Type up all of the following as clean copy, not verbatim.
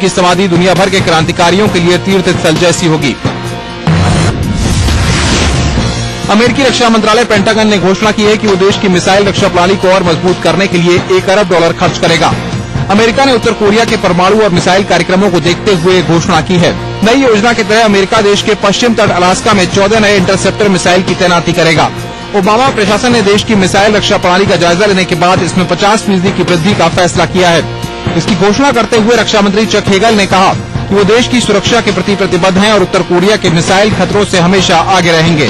की समाधि दुनिया भर के क्रांतिकारियों के लिए तीर्थ स्थल जैसी होगी। अमेरिकी रक्षा मंत्रालय पेंटागन ने घोषणा की है कि वो देश की मिसाइल रक्षा प्रणाली को और मजबूत करने के लिए $1 अरब खर्च करेगा। अमेरिका ने उत्तर कोरिया के परमाणु और मिसाइल कार्यक्रमों को देखते हुए घोषणा की है। नई योजना के तहत अमेरिका देश के पश्चिम तट अलास्का में 14 नए इंटरसेप्टर मिसाइल की तैनाती करेगा। ओबामा प्रशासन ने देश की मिसाइल रक्षा प्रणाली का जायजा लेने के बाद इसमें 50% की वृद्धि का फैसला किया है। इसकी घोषणा करते हुए रक्षा मंत्री चक हेगल ने कहा कि वो देश की सुरक्षा के प्रति प्रतिबद्ध हैं और उत्तर कोरिया के मिसाइल खतरों से हमेशा आगे रहेंगे।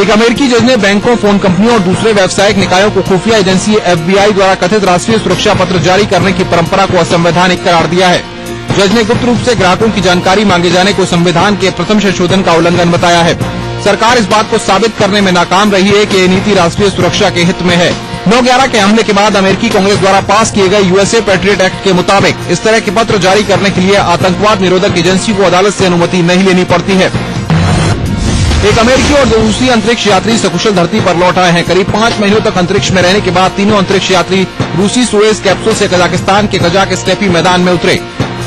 एक अमेरिकी जज ने बैंकों, फोन कंपनियों और दूसरे व्यावसायिक निकायों को खुफिया एजेंसी FBI द्वारा कथित राष्ट्रीय सुरक्षा पत्र जारी करने की परंपरा को असंवैधानिक करार दिया है। जज ने गुप्त रूप से ग्राहकों की जानकारी मांगे जाने को संविधान के प्रथम संशोधन का उल्लंघन बताया है। सरकार इस बात को साबित करने में नाकाम रही है कि ये नीति राष्ट्रीय सुरक्षा के हित में है। 9/11 के हमले के बाद अमेरिकी कांग्रेस द्वारा पास किए गए USA पैट्रियट एक्ट के मुताबिक इस तरह के पत्र जारी करने के लिए आतंकवाद निरोधक एजेंसी को अदालत से अनुमति नहीं लेनी पड़ती है। एक अमेरिकी और 2 रूसी अंतरिक्ष यात्री सकुशल धरती पर लौट आए हैं। करीब 5 महीनों तक अंतरिक्ष में रहने के बाद तीनों अंतरिक्ष यात्री रूसी सुएज कैप्सूल से कजाकिस्तान के कजाक स्टेपी मैदान में उतरे।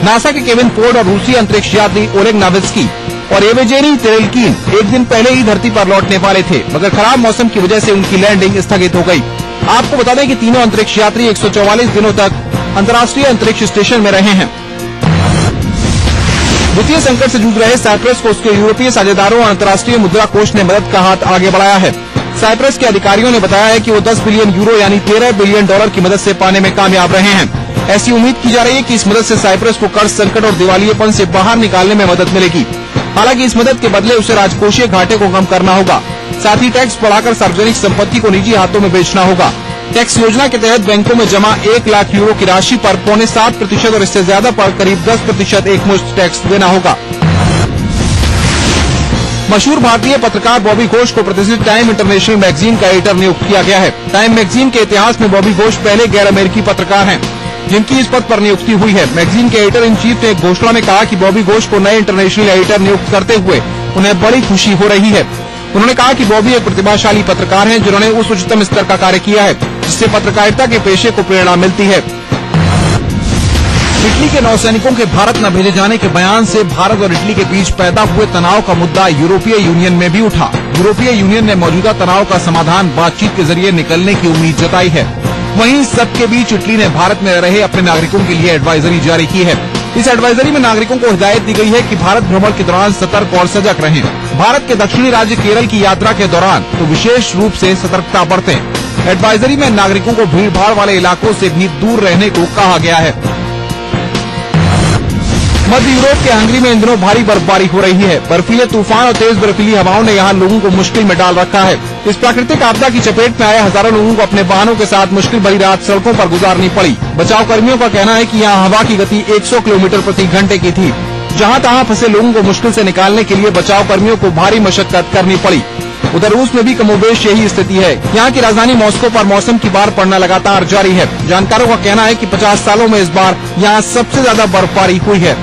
नासा के केविन फोर्ड और रूसी अंतरिक्ष यात्री ओलेग नावित्स्की और एवेजेरी तेरेलकीन एक दिन पहले ही धरती पर लौटने वाले थे, मगर खराब मौसम की वजह से उनकी लैंडिंग स्थगित हो गई। आपको बता दें कि तीनों अंतरिक्ष यात्री 144 दिनों तक अंतर्राष्ट्रीय अंतरिक्ष स्टेशन में रहे हैं। वित्तीय संकट से जूझ रहे साइप्रस को उसके यूरोपीय साझेदारों और अंतर्राष्ट्रीय मुद्रा कोष ने मदद का हाथ आगे बढ़ाया है। साइप्रस के अधिकारियों ने बताया है कि वो 10 बिलियन यूरो यानी $13 बिलियन की मदद से पाने में कामयाब रहे हैं। ऐसी उम्मीद की जा रही है कि इस मदद से साइप्रस को कर्ज संकट और दिवालियेपन से बाहर निकालने में मदद मिलेगी। हालांकि इस मदद के बदले उसे राजकोषीय घाटे को कम करना होगा। साथ ही टैक्स बढ़ाकर सार्वजनिक संपत्ति को निजी हाथों में बेचना होगा। टैक्स योजना के तहत बैंकों में जमा 1 लाख यूरो की राशि पर 7.25% और इससे ज्यादा पर करीब 10% एकमुश्त टैक्स देना होगा। मशहूर भारतीय पत्रकार बॉबी घोष को प्रतिष्ठित टाइम इंटरनेशनल मैगजीन का एडिटर नियुक्त किया गया है। टाइम मैगजीन के इतिहास में बॉबी घोष पहले गैर अमेरिकी पत्रकार हैं जिनकी इस पद पर नियुक्ति हुई है। मैगजीन के एडिटर इन चीफ ने एक घोषणा में कहा कि बॉबी घोष को नए इंटरनेशनल एडिटर नियुक्त करते हुए उन्हें बड़ी खुशी हो रही है। उन्होंने कहा कि बॉबी एक प्रतिभाशाली पत्रकार हैं जिन्होंने उस उच्चतम स्तर का कार्य किया है जिससे पत्रकारिता के पेशे को प्रेरणा मिलती है। इटली के नौसैनिकों के भारत न भेजे जाने के बयान से भारत और इटली के बीच पैदा हुए तनाव का मुद्दा यूरोपीय यूनियन में भी उठा। यूरोपीय यूनियन ने मौजूदा तनाव का समाधान बातचीत के जरिए निकलने की उम्मीद जताई है। वहीं सबके बीच इटली ने भारत में रह रहे अपने नागरिकों के लिए एडवाइजरी जारी की है। इस एडवाइजरी में नागरिकों को हिदायत दी गई है कि भारत भ्रमण के दौरान सतर्क और सजग रहें। भारत के दक्षिणी राज्य केरल की यात्रा के दौरान तो विशेष रूप से सतर्कता बरतें। एडवाइजरी में नागरिकों को भीड़-भाड़ वाले इलाकों से भी दूर रहने को कहा गया है। मध्य यूरोप के हंगरी में इन दिनों भारी बर्फबारी हो रही है। बर्फीले तूफान और तेज बर्फीली हवाओं ने यहाँ लोगों को मुश्किल में डाल रखा है। इस प्राकृतिक आपदा की चपेट में आए हजारों लोगों को अपने वाहनों के साथ मुश्किल भरी रात सड़कों पर गुजारनी पड़ी। बचाव कर्मियों का कहना है कि यहाँ हवा की गति 100 किलोमीटर प्रति घंटे की थी। जहाँ तहाँ फंसे लोगों को मुश्किल से निकालने के लिए बचाव कर्मियों को भारी मशक्कत करनी पड़ी। उधर रूस में भी कमोबेश यही स्थिति है। यहाँ की राजधानी मॉस्को पर मौसम की बाढ़ पड़ना लगातार जारी है। जानकारों का कहना है कि 50 सालों में इस बार यहाँ सबसे ज्यादा बर्फबारी हुई है।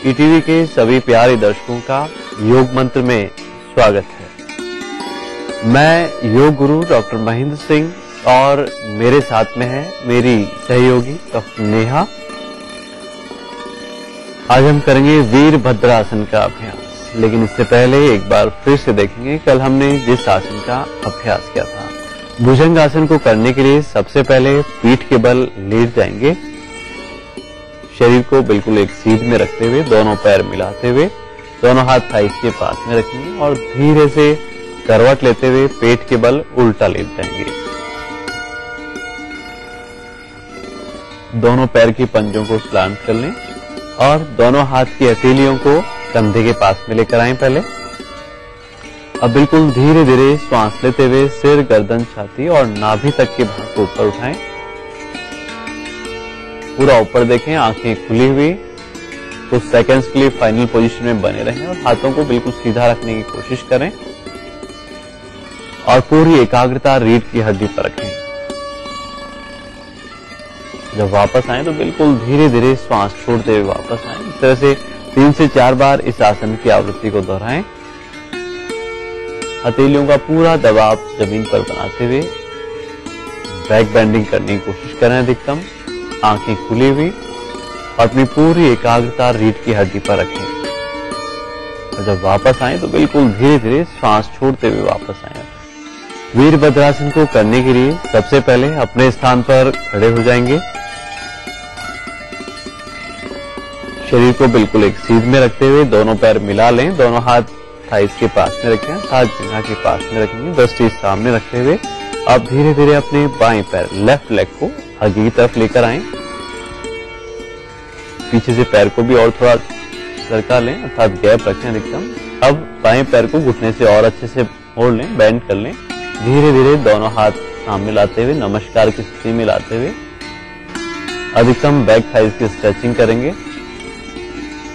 ईटीवी के सभी प्यारे दर्शकों का योग मंत्र में स्वागत है। मैं योग गुरु डॉक्टर महेंद्र सिंह और मेरे साथ में है मेरी सहयोगी डॉक्टर नेहा। आज हम करेंगे वीरभद्रासन का अभ्यास, लेकिन इससे पहले एक बार फिर से देखेंगे कल हमने जिस आसन का अभ्यास किया था। भुजंग आसन को करने के लिए सबसे पहले पीठ के बल लेट जाएंगे। शरीर को बिल्कुल एक सीध में रखते हुए दोनों पैर मिलाते हुए दोनों हाथ थाइस के पास में रखेंगे और धीरे से करवट लेते हुए पेट के बल उल्टा लेट जाएंगे। दोनों पैर की पंजों को स्लांट कर लें और दोनों हाथ की हथेलियों को कंधे के पास में लेकर आएं। पहले अब बिल्कुल धीरे धीरे श्वास लेते हुए सिर, गर्दन, छाती और नाभि तक के भाग को ऊपर उठाएं। पूरा ऊपर देखें, आंखें खुली हुई। कुछ सेकंड्स के लिए फाइनल पोजीशन में बने रहें और हाथों को बिल्कुल सीधा रखने की कोशिश करें और पूरी एकाग्रता रीढ़ की हड्डी पर रखें। जब वापस आए तो बिल्कुल धीरे धीरे श्वास छोड़ते हुए वापस आए। इस तरह से 3 से 4 बार इस आसन की आवृत्ति को दोहराएं। हथेलियों का पूरा दबाव जमीन पर बनाते हुए बैक बेंडिंग करने की कोशिश करें अधिकतम, आंखें खुली हुई और अपनी पूरी एकाग्रता रीढ़ की हड्डी पर रखें। और जब वापस आए तो बिल्कुल धीरे धीरे श्वास छोड़ते हुए वापस आए। वीरभद्रासन को करने के लिए सबसे पहले अपने स्थान पर खड़े हो जाएंगे। शरीर को बिल्कुल एक सीध में रखते हुए दोनों पैर मिला लें, दोनों हाथ थाइस के पास में रखें, हाथ जंघा के पास में रखेंगे, दृष्टि सामने रखते हुए आप धीरे धीरे अपने बाएं पैर लेफ्ट लेग को आगे की तरफ लेकर आएं। पीछे से पैर को भी और थोड़ा सरका लें अर्थात गैप रखें अधिकतम। अब बाएं पैर को घुटने से और अच्छे से मोड़ लें, बेंड कर लें। धीरे धीरे दोनों हाथ सामने लाते हुए नमस्कार की स्थिति में लाते हुए अधिकतम बैक थाइस की स्ट्रेचिंग करेंगे।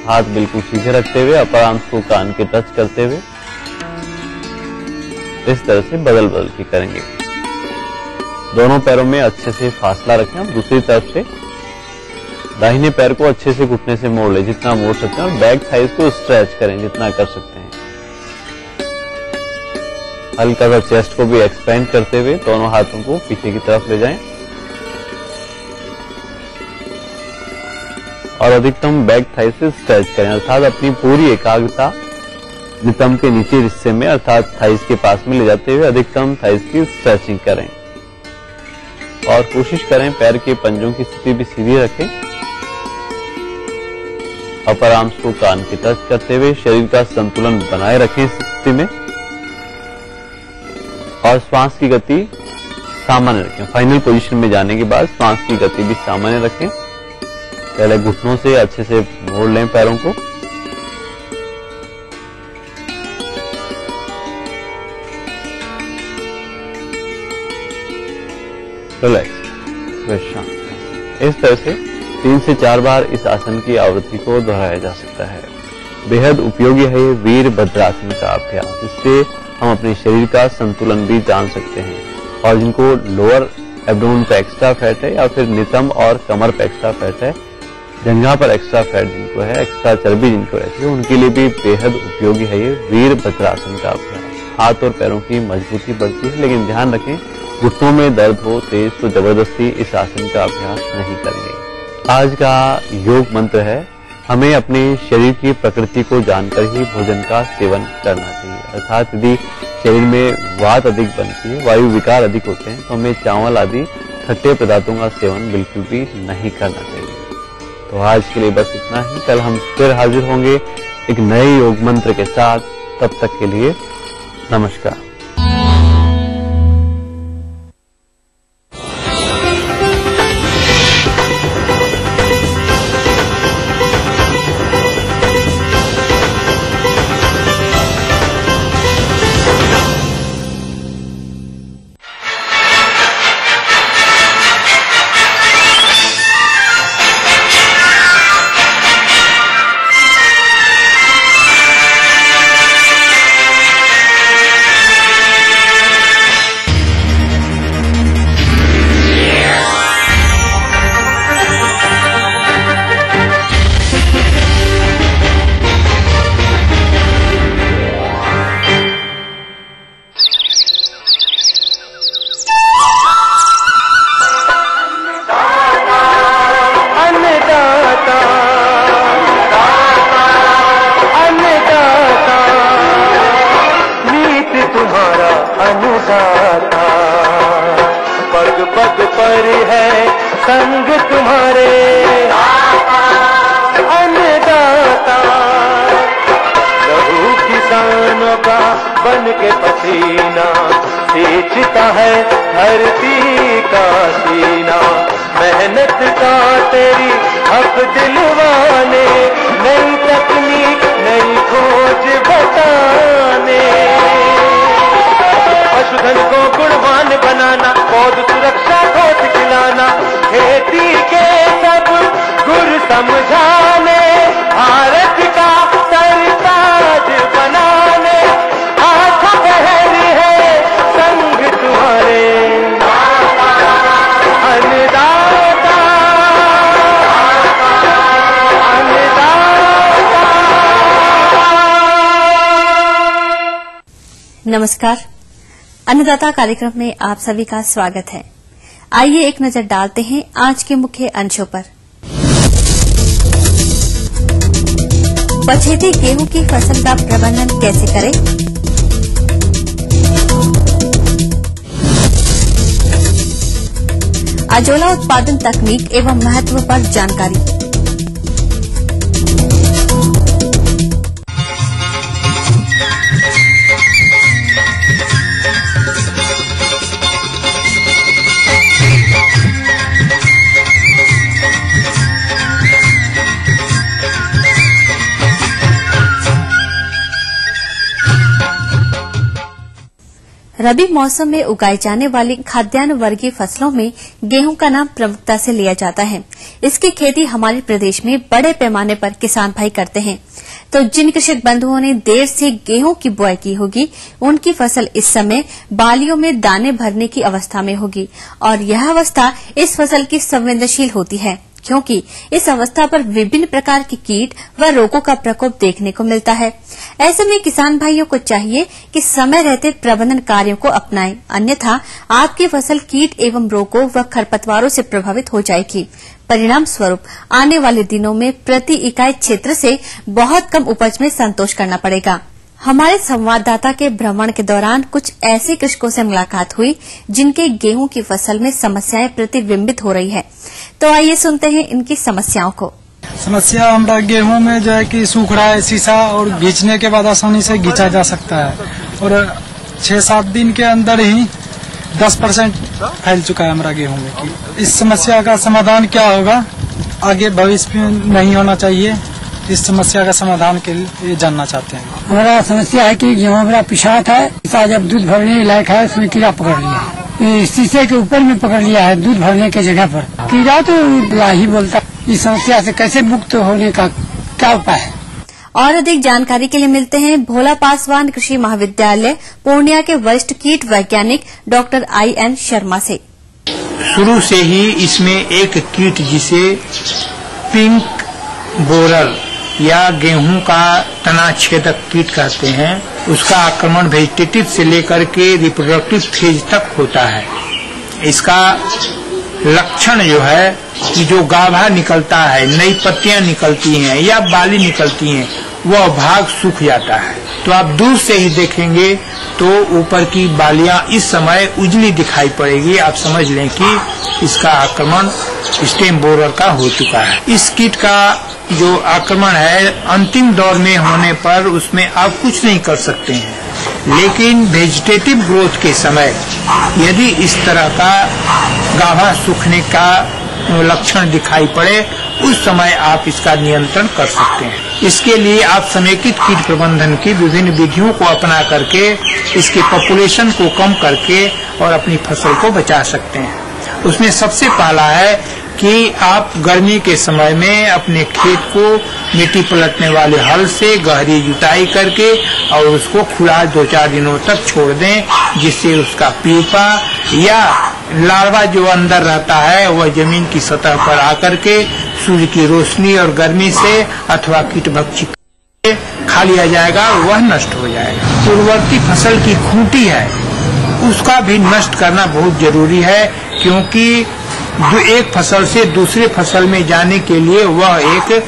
हाथ बिल्कुल सीधे रखते हुए अपर आर्म्स को कान के टच करते हुए इस तरह से बदल बदल के करेंगे। दोनों पैरों में अच्छे से फासला रखें। अब दूसरी तरफ से दाहिने पैर को अच्छे से घुटने से मोड़ लें, जितना मोड़ सकते हैं, और बैक थाइस को स्ट्रेच करें जितना कर सकते हैं। हल्का सा चेस्ट को भी एक्सपेंड करते हुए दोनों हाथों को पीछे की तरफ ले जाएं और अधिकतम बैक थाइस से स्ट्रेच करें अर्थात अपनी पूरी एकाग्रता नितंब के नीचे हिस्से में अर्थात थाइस के पास में ले जाते हुए अधिकतम थाइस की स्ट्रेचिंग करें और कोशिश करें पैर के पंजों की स्थिति भी सीधी रखें। अपर आर्म्स को कान के टच करते हुए शरीर का संतुलन बनाए रखें इस स्थिति में और श्वास की गति सामान्य रखें। फाइनल पोजीशन में जाने के बाद श्वास की गति भी सामान्य रखें। पहले घुटनों से अच्छे से मोड़ लें पैरों को। रिलैक्स, शांत। इस तरह से 3 से 4 बार इस आसन की आवृत्ति को दोहराया जा सकता है। बेहद उपयोगी है ये वीरभद्रासन का अभ्यास। इससे हम अपने शरीर का संतुलन भी जान सकते हैं और जिनको लोअर एब्डोमेन पे एक्स्ट्रा फैट है या फिर नितंब और कमर पे एक्स्ट्रा फैट है, जंघा पर एक्स्ट्रा फैट जिनको है, एक्स्ट्रा चर्बी जिनको रहती है, उनके लिए भी बेहद उपयोगी है ये वीरभद्रासन का अभ्यास। हाथ और पैरों की मजबूती बढ़ती है, लेकिन ध्यान रखें घुटनों में दर्द हो तेज तो जबरदस्ती इस आसन का अभ्यास नहीं करेंगे। आज का योग मंत्र है, हमें अपने शरीर की प्रकृति को जानकर ही भोजन का सेवन करना चाहिए। अर्थात यदि शरीर में वात अधिक बनती है, वायु विकार अधिक होते हैं, तो हमें चावल आदि खट्टे पदार्थों का सेवन बिल्कुल भी नहीं करना चाहिए। तो आज के लिए बस इतना ही। कल हम फिर हाजिर होंगे एक नए योग मंत्र के साथ। तब तक के लिए नमस्कार। तुम्हारे अन्नदाता, लहू किसानों का बन के पसीना सींचता है धरती का सीना। मेहनत का तेरी हक दिलवाने, नई तकनीक नई खोज बताने, पशुधन को गुणवान बनाना, पौध सुरक्षा खोज खिलाना, खेती के सब गुर समझाने, भारत का सरताज बनाने, हाथ पहरी है संग तुम्हारे अन्नदाता, नमस्कार। अन्नदाता कार्यक्रम में आप सभी का स्वागत है। आइए एक नजर डालते हैं आज के मुख्य अंशों पर। पछेती गेहूं की फसल का प्रबंधन कैसे करें? अजोला उत्पादन तकनीक एवं महत्व पर जानकारी। रबी मौसम में उगाई जाने वाली खाद्यान्न वर्गीय फसलों में गेहूं का नाम प्रमुखता से लिया जाता है। इसकी खेती हमारे प्रदेश में बड़े पैमाने पर किसान भाई करते हैं। तो जिन कृषक बंधुओं ने देर से गेहूं की बुआई की होगी, उनकी फसल इस समय बालियों में दाने भरने की अवस्था में होगी और यह अवस्था इस फसल की संवेदनशील होती है, क्योंकि इस अवस्था पर विभिन्न प्रकार के कीट व रोगों का प्रकोप देखने को मिलता है। ऐसे में किसान भाइयों को चाहिए कि समय रहते प्रबंधन कार्यों को अपनाएं, अन्यथा आपकी फसल कीट एवं रोगों व खरपतवारों से प्रभावित हो जाएगी। परिणाम स्वरूप आने वाले दिनों में प्रति इकाई क्षेत्र से बहुत कम उपज में संतोष करना पड़ेगा। हमारे संवाददाता के भ्रमण के दौरान कुछ ऐसे कृषकों से मुलाकात हुई जिनके गेहूं की फसल में समस्याएं प्रतिबिंबित हो रही है। तो आइए सुनते हैं इनकी समस्याओं को। समस्या हमारा गेहूं में जो है कि सूख रहा है शीशा, और घींचने के बाद आसानी से घींचा जा सकता है और 6-7 दिन के अंदर ही 10% फैल चुका है हमारा गेहूं में। इस समस्या का समाधान क्या होगा, आगे भविष्य में नहीं होना चाहिए, इस समस्या का समाधान के लिए जानना चाहते हैं। हमारा समस्या है कि गेहूं हमारा पिछाट है, शीशा जब दूध भरने लायक है उसमें कीड़ा पकड़ लिया है, शीशे के ऊपर में पकड़ लिया है दूध भरने के जगह पर। कीड़ा तो ला ही बोलता। इस समस्या से कैसे मुक्त होने का क्या उपाय है? और अधिक जानकारी के लिए मिलते हैं भोला पासवान कृषि महाविद्यालय पूर्णिया के वरिष्ठ कीट वैज्ञानिक डॉक्टर IN शर्मा से। शुरू से ही इसमें एक कीट जिसे पिंक बोरर या गेहूं का तना छेदक कीट कहते हैं, उसका आक्रमण वेजिटेटिव से लेकर के रिप्रोडक्टिव फेज तक होता है। इसका लक्षण जो है कि जो गाभा निकलता है, नई पत्तियां निकलती हैं या बाली निकलती हैं, वह भाग सूख जाता है। तो आप दूर से ही देखेंगे तो ऊपर की बालियां इस समय उजली दिखाई पड़ेगी। आप समझ लें कि इसका आक्रमण स्टेम बोरर का हो चुका है। इस कीट का जो आक्रमण है अंतिम दौर में होने पर उसमें आप कुछ नहीं कर सकते हैं, लेकिन वेजिटेटिव ग्रोथ के समय यदि इस तरह का गाभा सूखने का लक्षण दिखाई पड़े, उस समय आप इसका नियंत्रण कर सकते हैं। इसके लिए आप समेकित कीट प्रबंधन की विभिन्न विधियों को अपना करके इसके पॉपुलेशन को कम करके और अपनी फसल को बचा सकते हैं। उसमें सबसे पहला है कि आप गर्मी के समय में अपने खेत को मिट्टी पलटने वाले हल से गहरी जुताई करके और उसको खुला 2-4 दिनों तक छोड़ दें, जिससे उसका पीपा या लार्वा जो अंदर रहता है वह जमीन की सतह पर आकर के सूर्य की रोशनी और गर्मी से अथवा कीटभक्षी खा लिया जाएगा, वह नष्ट हो जाएगा। पूर्ववर्ती फसल की खूंटी है उसका भी नष्ट करना बहुत जरूरी है, क्योंकि एक फसल से दूसरे फसल में जाने के लिए वह एक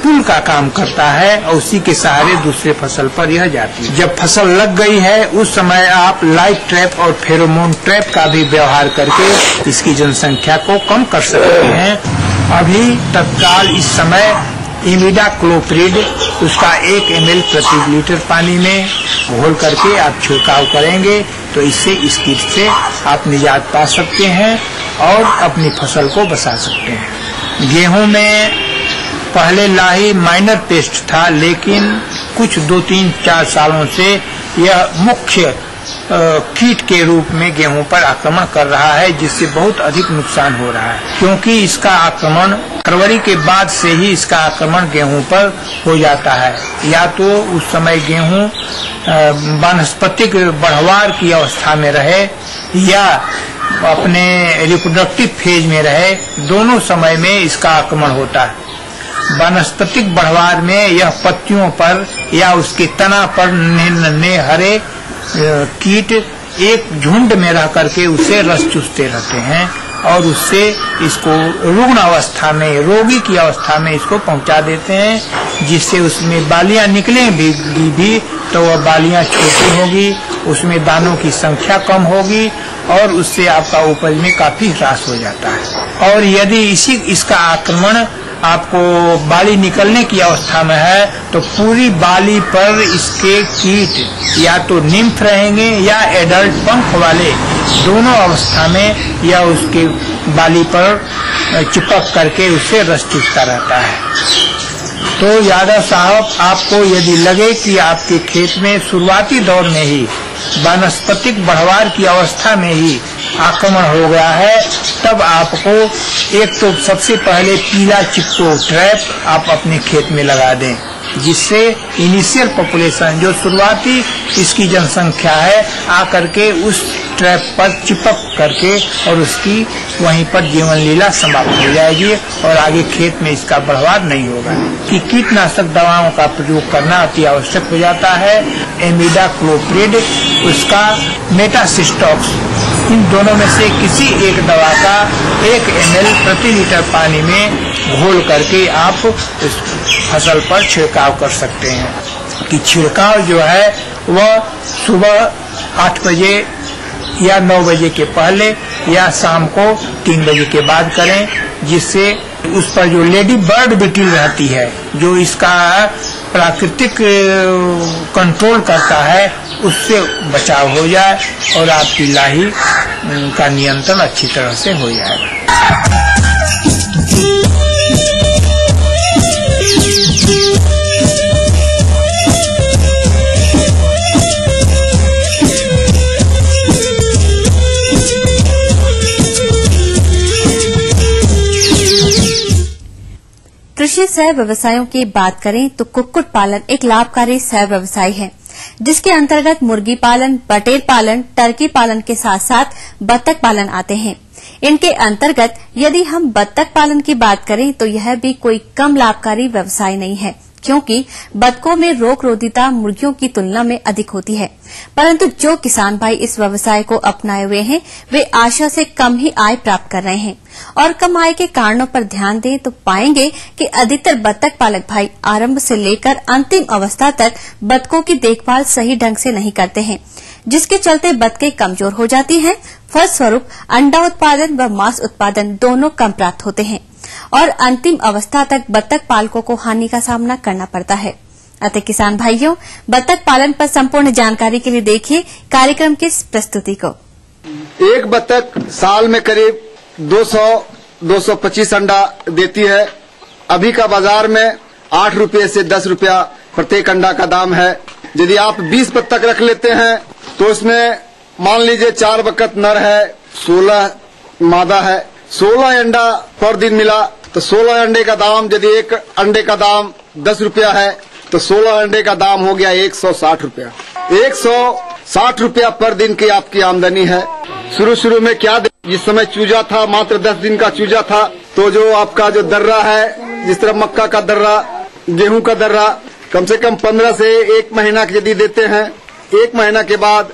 पुल का काम करता है और उसी के सहारे दूसरे फसल पर यह जाती है। जब फसल लग गई है उस समय आप लाइट ट्रैप और फेरोमोन ट्रैप का भी व्यवहार करके इसकी जनसंख्या को कम कर सकते हैं। अभी तत्काल इस समय इमिडाक्लोप्रिड उसका 1 ml प्रति लीटर पानी में घोल करके आप छिड़काव करेंगे तो इससे इस कीट से आप निजात पा सकते हैं और अपनी फसल को बचा सकते हैं। गेहूं में पहले लाही माइनर पेस्ट था, लेकिन कुछ 2-3-4 सालों से यह मुख्य कीट के रूप में गेहूं पर आक्रमण कर रहा है, जिससे बहुत अधिक नुकसान हो रहा है। क्योंकि इसका आक्रमण फरवरी के बाद से ही इसका आक्रमण गेहूं पर हो जाता है। या तो उस समय गेहूं वानस्पतिक बढ़वार की अवस्था में रहे या अपने रिप्रोडक्टिव फेज में रहे, दोनों समय में इसका आक्रमण होता है। वानस्पतिक बढ़वार में यह पत्तियों पर या उसके तना पर नन्हे हरे कीट एक झुंड में रह करके उससे रस चूसते रहते हैं और उससे इसको रुग्ण अवस्था में, रोगी की अवस्था में इसको पहुंचा देते हैं, जिससे उसमें बालियां निकलेंगी भी तो वह बालियां छोटी होगी, उसमें दानों की संख्या कम होगी और उससे आपका उपज में काफी ह्रास हो जाता है। और यदि इसका आक्रमण आपको बाली निकलने की अवस्था में है तो पूरी बाली पर इसके कीट या तो निम्फ रहेंगे या एडल्ट पंख वाले, दोनों अवस्था में यह उसके बाली पर चिपक करके उससे रस चूसता रहता है। तो यादव साहब, आपको यदि लगे कि आपके खेत में शुरुआती दौर में ही वानस्पतिक बढ़वार की अवस्था में ही आक्रमण हो गया है, तब आपको एक तो सबसे पहले पीला चिपको ट्रैप आप अपने खेत में लगा दें, जिससे इनिशियल पॉपुलेशन जो शुरुआती इसकी जनसंख्या है आकर के उस ट्रैप पर चिपक करके और उसकी वहीं पर जीवन लीला समाप्त हो जाएगी और आगे खेत में इसका बढ़वार नहीं होगा। कि कीटनाशक दवाओं का प्रयोग करना अति आवश्यक हो जाता है। इमिडाक्लोप्रिड, उसका मेटासिस्टॉक्स, इन दोनों में से किसी एक दवा का 1 ml प्रति लीटर पानी में घोल करके आप इस फसल पर छिड़काव कर सकते हैं। कि छिड़काव जो है वह सुबह 8 बजे या 9 बजे के पहले या शाम को 3 बजे के बाद करें, जिससे उस पर जो लेडी बर्ड बीटल रहती है, जो इसका प्राकृतिक कंट्रोल करता है, उससे बचाव हो जाए और आपकी लाही का नियंत्रण अच्छी तरह से हो जाएगा। कृषि सह व्यवसायों की बात करें तो कुक्कुट पालन एक लाभकारी सह व्यवसाय है, जिसके अंतर्गत मुर्गी पालन, बटेर पालन, टर्की पालन के साथ साथ बत्तख पालन आते हैं। इनके अंतर्गत यदि हम बत्तख पालन की बात करें तो यह भी कोई कम लाभकारी व्यवसाय नहीं है, क्योंकि बतखों में रोग रोधिता मुर्गियों की तुलना में अधिक होती है। परंतु जो किसान भाई इस व्यवसाय को अपनाए हुए हैं, वे आशा से कम ही आय प्राप्त कर रहे हैं। और कम आय के कारणों पर ध्यान दें तो पाएंगे कि अधिकतर बत्तख पालक भाई आरंभ से लेकर अंतिम अवस्था तक बतखों की देखभाल सही ढंग से नहीं करते हैं, जिसके चलते बतखें कमजोर हो जाती हैं। फलस्वरूप अंडा उत्पादन व मांस उत्पादन दोनों कम प्राप्त होते हैं और अंतिम अवस्था तक बत्तख पालकों को हानि का सामना करना पड़ता है। अतः किसान भाइयों, बत्तख पालन पर संपूर्ण जानकारी के लिए देखिए कार्यक्रम की इस प्रस्तुति को। एक बत्तख साल में करीब 200-225 अंडा देती है। अभी का बाजार में 8 रुपये से 10 रुपया प्रत्येक अंडा का दाम है। यदि आप 20 बत्तख रख लेते हैं तो इसमें मान लीजिए 4 बत्तख नर है, 16 मादा है, 16 अंडा पर दिन मिला तो 16 अंडे का दाम, यदि एक अंडे का दाम 10 रुपया है तो 16 अंडे का दाम हो गया 160 रुपया। 160 रुपया पर दिन की आपकी आमदनी है। शुरू में क्या, जिस समय चूजा था, मात्र 10 दिन का चूजा था, तो जो आपका जो दर्रा है, जिस तरह मक्का का दर्रा, गेहूं का दर्रा, कम से कम 15 से 1 महीना यदि देते हैं, 1 महीना के बाद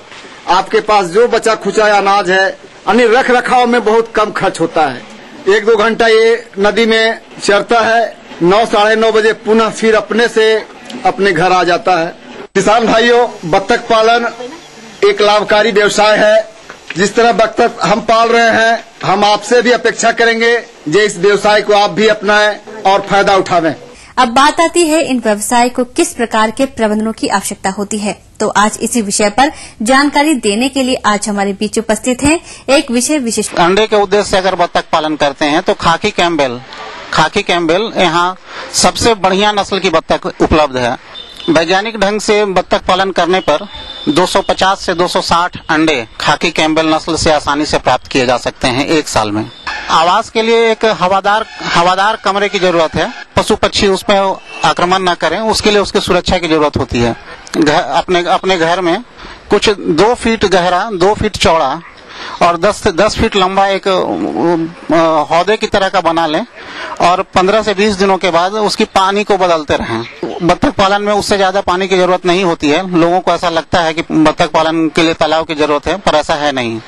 आपके पास जो बचा खुचा अनाज है, यानी रख रखाव में बहुत कम खर्च होता है। 1-2 घंटा ये नदी में चरता है, 9-9:30 बजे पुनः फिर अपने से अपने घर आ जाता है। किसान भाइयों, बत्तख पालन एक लाभकारी व्यवसाय है, जिस तरह बत्तख हम पाल रहे हैं, हम आपसे भी अपेक्षा करेंगे जो इस व्यवसाय को आप भी अपनाएं और फायदा उठावें। अब बात आती है इन व्यवसाय को किस प्रकार के प्रबंधनों की आवश्यकता होती है। तो आज इसी विषय पर जानकारी देने के लिए आज हमारे बीच उपस्थित हैं एक विषय विशिष्ट। अंडे के उद्देश्य से अगर बत्तख पालन करते हैं तो खाकी कैम्बेल यहाँ सबसे बढ़िया नस्ल की बत्तख उपलब्ध है। वैज्ञानिक ढंग से बत्तख पालन करने पर 250 से 260 अंडे खाकी कैम्बेल नस्ल से आसानी से प्राप्त किए जा सकते हैं एक साल में। आवास के लिए एक हवादार कमरे की जरूरत है। पशु पक्षी उसमें आक्रमण न करें, उसके लिए उसकी सुरक्षा की जरूरत होती है। अपने घर में कुछ 2 फीट गहरा, 2 फीट चौड़ा और 10 फीट लंबा एक हौदे की तरह का बना लें और 15 से 20 दिनों के बाद उसकी पानी को बदलते रहें। बत्तख पालन में उससे ज्यादा पानी की जरूरत नहीं होती है। लोगों को ऐसा लगता है कि बत्तख पालन के लिए तालाब की जरूरत है, पर ऐसा है नहीं।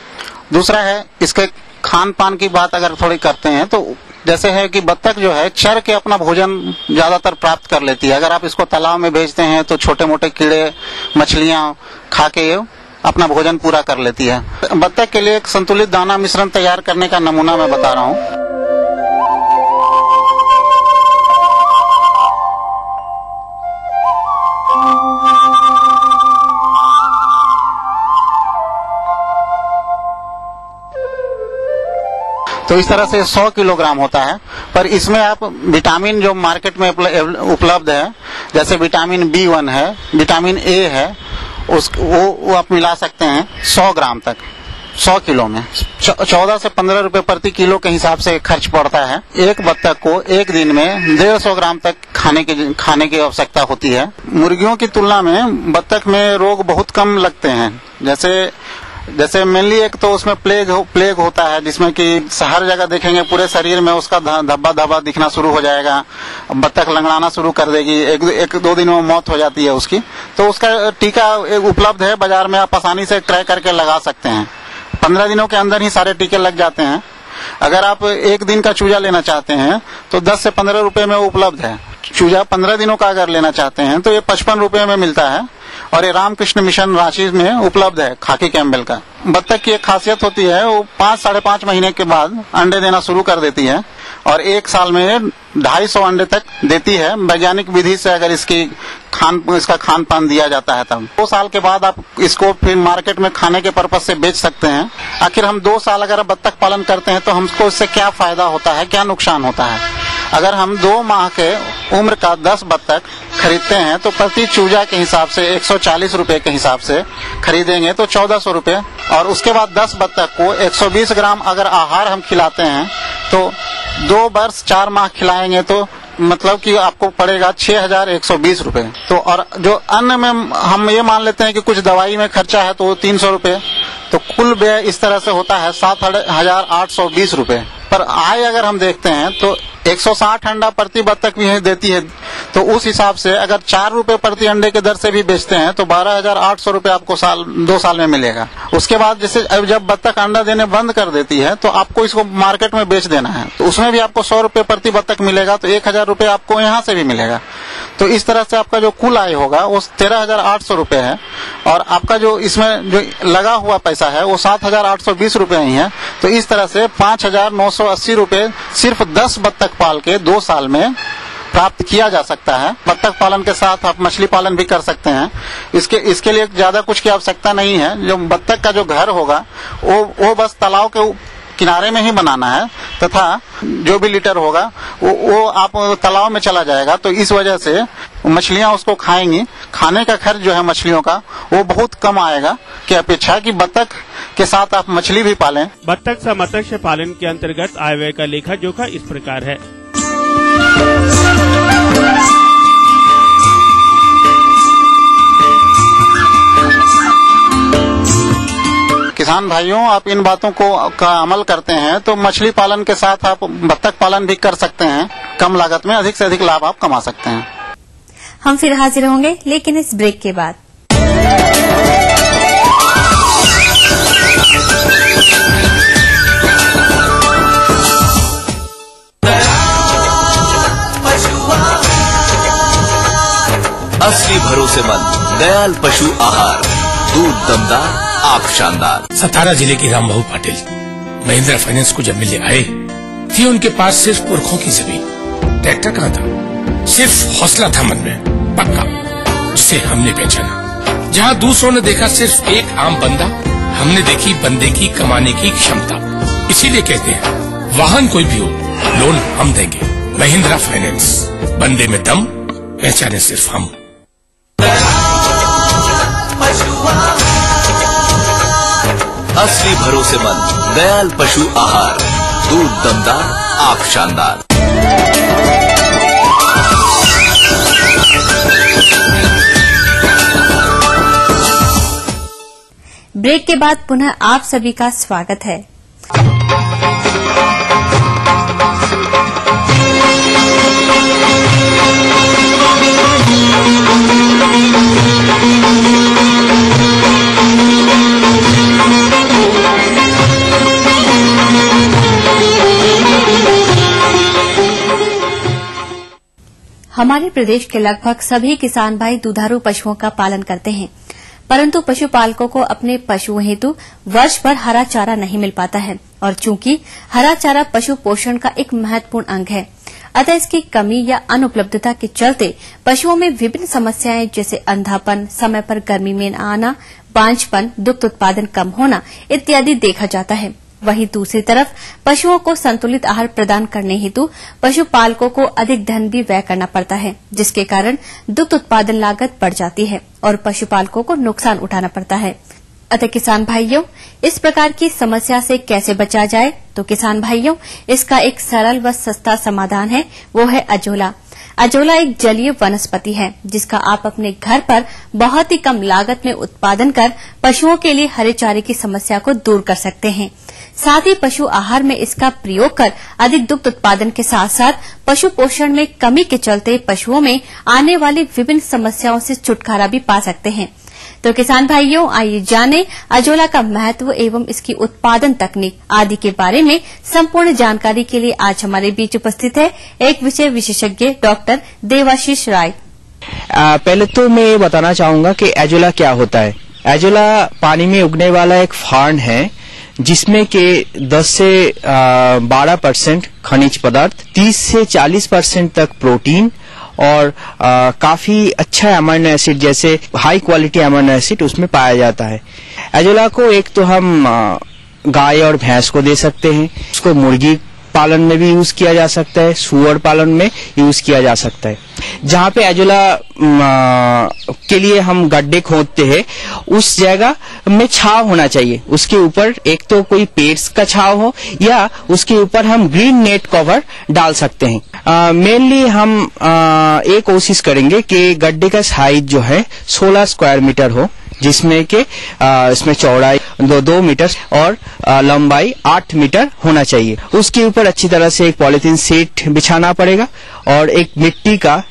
दूसरा है इसके खान पान की बात अगर थोड़ी करते हैं तो जैसे है कि बत्तख जो है चर के अपना भोजन ज्यादातर प्राप्त कर लेती है। अगर आप इसको तालाब में भेजते हैं तो छोटे मोटे कीड़े मछलियां खा के अपना भोजन पूरा कर लेती है। बत्तख के लिए एक संतुलित दाना मिश्रण तैयार करने का नमूना मैं बता रहा हूँ। तो इस तरह से 100 किलोग्राम होता है, पर इसमें आप विटामिन जो मार्केट में उपलब्ध है, जैसे विटामिन B1 है, विटामिन A है, वो आप मिला सकते हैं 100 ग्राम तक 100 किलो में। 14 से 15 रुपए प्रति किलो के हिसाब से खर्च पड़ता है। एक बत्तख को एक दिन में 150 ग्राम तक खाने की आवश्यकता होती है। मुर्गियों की तुलना में बत्तख में रोग बहुत कम लगते हैं। जैसे मेनली एक तो उसमें प्लेग होता है, जिसमें कि हर जगह देखेंगे पूरे शरीर में उसका धब्बा दिखना शुरू हो जाएगा। बत्तख लंगड़ाना शुरू कर देगी, एक दो दिन में मौत हो जाती है उसकी। तो उसका टीका उपलब्ध है बाजार में, आप आसानी से क्रय करके लगा सकते हैं। 15 दिनों के अंदर ही सारे टीके लग जाते हैं। अगर आप एक दिन का चूजा लेना चाहते हैं तो 10 से 15 रुपए में उपलब्ध है। चूजा 15 दिनों का अगर लेना चाहते हैं तो ये 55 रुपए में मिलता है और ये रामकृष्ण मिशन रांची में उपलब्ध है खाकी कैम्बेल का। बत्तख की एक खासियत होती है, वो 5-5.5 महीने के बाद अंडे देना शुरू कर देती है और एक साल में 250 अंडे तक देती है। वैज्ञानिक विधि से अगर इसका खान पान दिया जाता है तब 2 साल के बाद आप इसको फिर मार्केट में खाने के पर्पज से बेच सकते हैं। आखिर हम 2 साल अगर बत्तख पालन करते हैं तो हमको इससे क्या फायदा होता है, क्या नुकसान होता है। अगर हम 2 माह के उम्र का 10 बत्तख खरीदते हैं तो प्रति चूजा के हिसाब से 140 रुपए के हिसाब से खरीदेंगे तो 1400 रुपए, और उसके बाद 10 बत्तख को 120 ग्राम अगर आहार हम खिलाते हैं तो 2 वर्ष 4 माह खिलाएंगे तो मतलब कि आपको पड़ेगा 6120 रुपए। तो और जो अन्न में हम ये मान लेते हैं कि कुछ दवाई में खर्चा है तो 300 रुपए, तो कुल व्यय इस तरह से होता है 7820 रुपए। पर आय अगर हम देखते हैं तो 160 अंडा प्रति बत्तख भी देती है, तो उस हिसाब से अगर 4 रुपए प्रति अंडे के दर से भी बेचते हैं तो 12,800 रुपए आपको 2 साल में मिलेगा। उसके बाद जैसे जब बत्तख अंडा देने बंद कर देती है तो आपको इसको मार्केट में बेच देना है, तो उसमें भी आपको 100 रुपए प्रति बत्तख मिलेगा, तो 1000 रुपए आपको यहाँ से भी मिलेगा। तो इस तरह से आपका जो कुल आय होगा वो 13,800 रुपए है, और आपका जो इसमें जो लगा हुआ पैसा है वो 7,820 रुपए ही है। तो इस तरह से 5,980 रुपए सिर्फ 10 बत्तख पाल के 2 साल में प्राप्त किया जा सकता है। बत्तख पालन के साथ आप मछली पालन भी कर सकते हैं। इसके लिए ज्यादा कुछ की आवश्यकता नहीं है। जो बत्तख का जो घर होगा वो बस तालाब के किनारे में ही बनाना है, तथा जो भी लीटर होगा वो आप तालाब में चला जाएगा। तो इस वजह से मछलियां उसको खाएंगी। खाने का खर्च जो है मछलियों का वो बहुत कम आएगा की अपेक्षा कि बत्तख के साथ आप मछली भी पालें। बत्तख व मत्स्य पालन के अंतर्गत आय व्यय का लेखा जोखा इस प्रकार है। किसान भाइयों, आप इन बातों का अमल करते हैं तो मछली पालन के साथ आप बत्तख पालन भी कर सकते हैं। कम लागत में अधिक से अधिक लाभ आप कमा सकते हैं। हम फिर हाजिर होंगे, लेकिन इस ब्रेक के बाद। असली भरोसेमंद दयाल पशु आहार, दूध दमदार, आप शानदार। सतारा जिले की रामबाबू पाटिल महिंद्रा फाइनेंस को जब मिलने आए थी, उनके पास सिर्फ पुरखों की जमीन, ट्रैक्टर कहाँ था, सिर्फ हौसला था मन में पक्का, जिसे हमने पहचाना। जहाँ दूसरों ने देखा सिर्फ एक आम बंदा, हमने देखी बंदे की कमाने की क्षमता। इसीलिए कहते हैं वाहन कोई भी हो, लोन हम देंगे। महिंद्रा फाइनेंस, बंदे में दम, पहचाने सिर्फ हम। असली भरोसेमंद दयाल पशु आहार, दूध दमदार, आप शानदार। ब्रेक के बाद पुनः आप सभी का स्वागत है। हमारे प्रदेश के लगभग सभी किसान भाई दुधारू पशुओं का पालन करते हैं, परंतु पशुपालकों को अपने पशुओं हेतु वर्ष भर हरा चारा नहीं मिल पाता है, और चूंकि हरा चारा पशु पोषण का एक महत्वपूर्ण अंग है, अतः इसकी कमी या अनुपलब्धता के चलते पशुओं में विभिन्न समस्याएं जैसे अंधापन, समय पर गर्मी में न आना, बांझपन, दुग्ध उत्पादन कम होना इत्यादि देखा जाता है। वहीं दूसरी तरफ पशुओं को संतुलित आहार प्रदान करने हेतु पशुपालकों को अधिक धन भी व्यय करना पड़ता है, जिसके कारण दुग्ध उत्पादन लागत बढ़ जाती है और पशुपालकों को नुकसान उठाना पड़ता है। अतः किसान भाइयों, इस प्रकार की समस्या से कैसे बचा जाए? तो किसान भाइयों, इसका एक सरल व सस्ता समाधान है, वो है अजोला। अजोला एक जलीय वनस्पति है जिसका आप अपने घर पर बहुत ही कम लागत में उत्पादन कर पशुओं के लिए हरे चारे की समस्या को दूर कर सकते हैं। साथ ही पशु आहार में इसका प्रयोग कर अधिक दुग्ध उत्पादन के साथ साथ पशु पोषण में कमी के चलते पशुओं में आने वाली विभिन्न समस्याओं से छुटकारा भी पा सकते हैं। तो किसान भाइयों, आइए जानें अजोला का महत्व एवं इसकी उत्पादन तकनीक आदि के बारे में। संपूर्ण जानकारी के लिए आज हमारे बीच उपस्थित है एक विषय विशेषज्ञ डॉक्टर देवाशीष राय। पहले तो मैं ये बताना चाहूंगा कि एजोला क्या होता है। एजोला पानी में उगने वाला एक फर्न है जिसमें के 10 से 12% खनिज पदार्थ, 30 से 40% तक प्रोटीन और काफी अच्छा अमीनो एसिड जैसे हाई क्वालिटी अमीनो एसिड उसमें पाया जाता है। एजोला को एक तो हम गाय और भैंस को दे सकते हैं, उसको मुर्गी पालन में भी यूज किया जा सकता है, सुअर पालन में यूज किया जा सकता है। जहाँ पे एजोला के लिए हम गड्ढे खोदते हैं उस जगह में छाव होना चाहिए। उसके ऊपर एक तो कोई पेड्स का छाव हो या उसके ऊपर हम ग्रीन नेट कवर डाल सकते हैं। मेनली हम ये कोशिश करेंगे कि गड्ढे का साइज जो है 16 स्क्वायर मीटर हो, जिसमें के इसमें चौड़ाई 2 मीटर और लंबाई 8 मीटर होना चाहिए। उसके ऊपर अच्छी तरह से एक पॉलिथीन शीट बिछाना पड़ेगा और एक मिट्टी का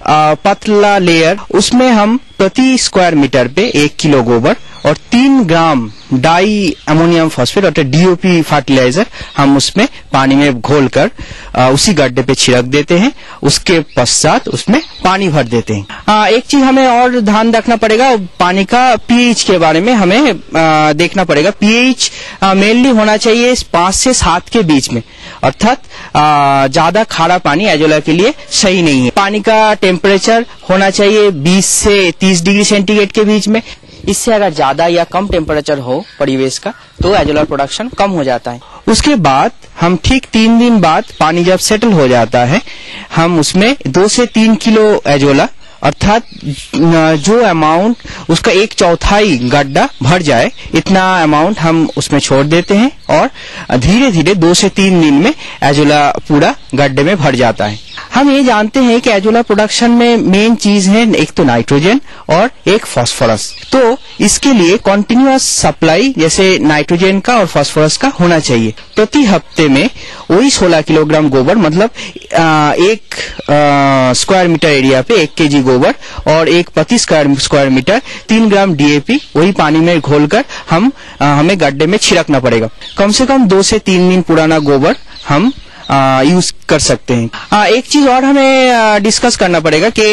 पतला लेयर, उसमें हम प्रति स्क्वायर मीटर पे 1 किलो गोबर और 3 ग्राम डाई अमोनियम फॉस्फेट और डीओपी फर्टिलाइजर हम उसमें पानी में घोलकर उसी गड्ढे पे छिड़क देते हैं। उसके पश्चात उसमें पानी भर देते हैं। एक चीज हमें और ध्यान रखना पड़ेगा, पानी का पीएच के बारे में हमें देखना पड़ेगा। पीएच मेनली होना चाहिए 5 से 7 के बीच में, अर्थात ज्यादा खारा पानी एजोला के लिए सही नहीं है। पानी का टेम्परेचर होना चाहिए 20 से 30 डिग्री सेंटीग्रेड के बीच में। इससे अगर ज्यादा या कम टेम्परेचर हो परिवेश का तो एजोला प्रोडक्शन कम हो जाता है। उसके बाद हम ठीक 3 दिन बाद पानी जब सेटल हो जाता है, हम उसमें 2 से 3 किलो एजोला, अर्थात जो अमाउंट उसका 1/4 गड्ढा भर जाए इतना अमाउंट हम उसमें छोड़ देते हैं और धीरे धीरे 2 से 3 दिन में एजोला पूरा गड्ढे में भर जाता है। हम ये जानते हैं कि एजोला प्रोडक्शन में मेन चीज है एक तो नाइट्रोजन और एक फास्फोरस। तो इसके लिए कॉन्टिन्यूअस सप्लाई जैसे नाइट्रोजन का और फास्फोरस का होना चाहिए। प्रति हफ्ते में वही 16 किलोग्राम गोबर, मतलब 1 स्क्वायर मीटर एरिया पे 1 केजी गोबर और एक प्रति स्क्वायर मीटर 3 ग्राम डीएपी वही पानी में घोलकर हमें गड्ढे में छिड़कना पड़ेगा। कम से कम 2 से 3 दिन पुराना गोबर हम यूज कर सकते हैं। एक चीज और हमें डिस्कस करना पड़ेगा कि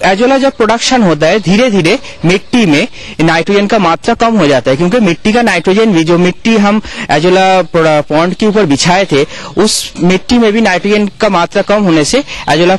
एजोला जब प्रोडक्शन होता है धीरे धीरे मिट्टी में नाइट्रोजन का मात्रा कम हो जाता है, क्योंकि मिट्टी का नाइट्रोजन भी जो मिट्टी हम एजोला पॉन्ड के ऊपर बिछाए थे उस मिट्टी में भी नाइट्रोजन का मात्रा कम होने से एजोला